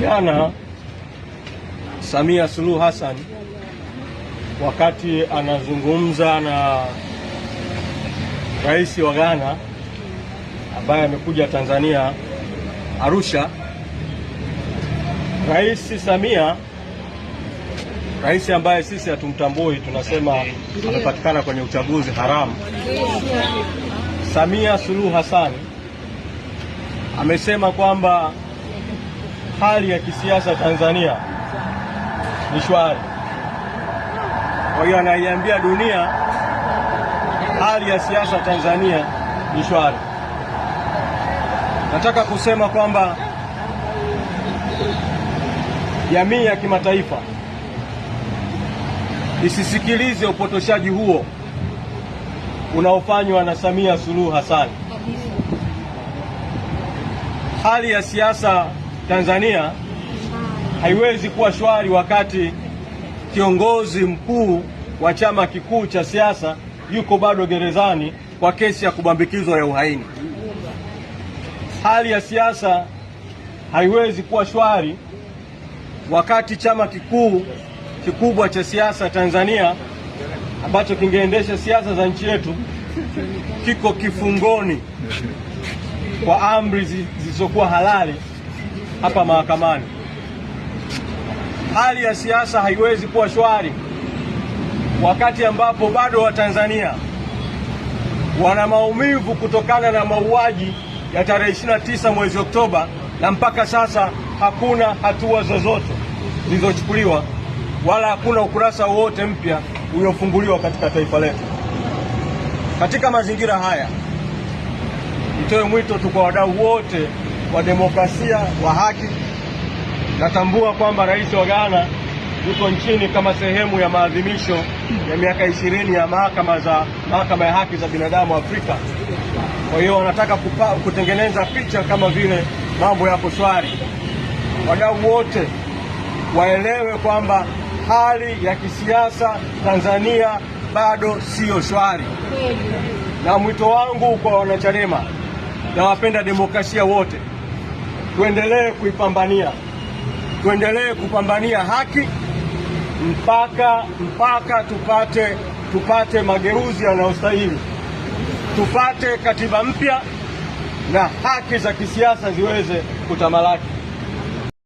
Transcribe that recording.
Jana Samia Suluhu Hassan wakati anazungumza na rais wa Ghana ambaye amekuja Tanzania Arusha, Rais Samia, rais ambaye sisi hatumtambui, tunasema amepatikana kwenye uchaguzi haramu, Samia Suluhu Hassan amesema kwamba hali ya kisiasa Tanzania ni shwari. Kwa hiyo anaiambia dunia hali ya siasa Tanzania ni shwari. Nataka kusema kwamba jamii ya kimataifa isisikilize upotoshaji huo unaofanywa na Samia Suluhu Hassan. Hali ya siasa Tanzania haiwezi kuwa shwari wakati kiongozi mkuu wa chama kikuu cha siasa yuko bado gerezani kwa kesi ya kubambikizwa ya uhaini. Hali ya siasa haiwezi kuwa shwari wakati chama kikubwa cha siasa Tanzania ambacho kingeendesha siasa za nchi yetu kiko kifungoni kwa amri zisizokuwa halali hapa mahakamani. Hali ya siasa haiwezi kuwa shwari wakati ambapo bado Watanzania wana maumivu kutokana na mauaji ya tarehe 29 mwezi Oktoba, na mpaka sasa hakuna hatua zozote zilizochukuliwa wala hakuna ukurasa wowote mpya uliofunguliwa katika taifa letu. Katika mazingira haya, nitoe mwito tu kwa wadau wote wa demokrasia, wa haki. Natambua kwamba rais wa Ghana yuko nchini kama sehemu ya maadhimisho ya miaka 20 ya mahakama ya haki za binadamu Afrika. Kwa hiyo wanataka kutengeneza picha kama vile mambo yako shwari. Wadau wote waelewe kwamba hali ya kisiasa Tanzania bado sio shwari. Na mwito wangu kwa wanachadema na wapenda demokrasia wote, tuendelee kuipambania, tuendelee kupambania haki mpaka tupate mageuzi yanayostahili, tupate katiba mpya na haki za kisiasa ziweze kutamalaki.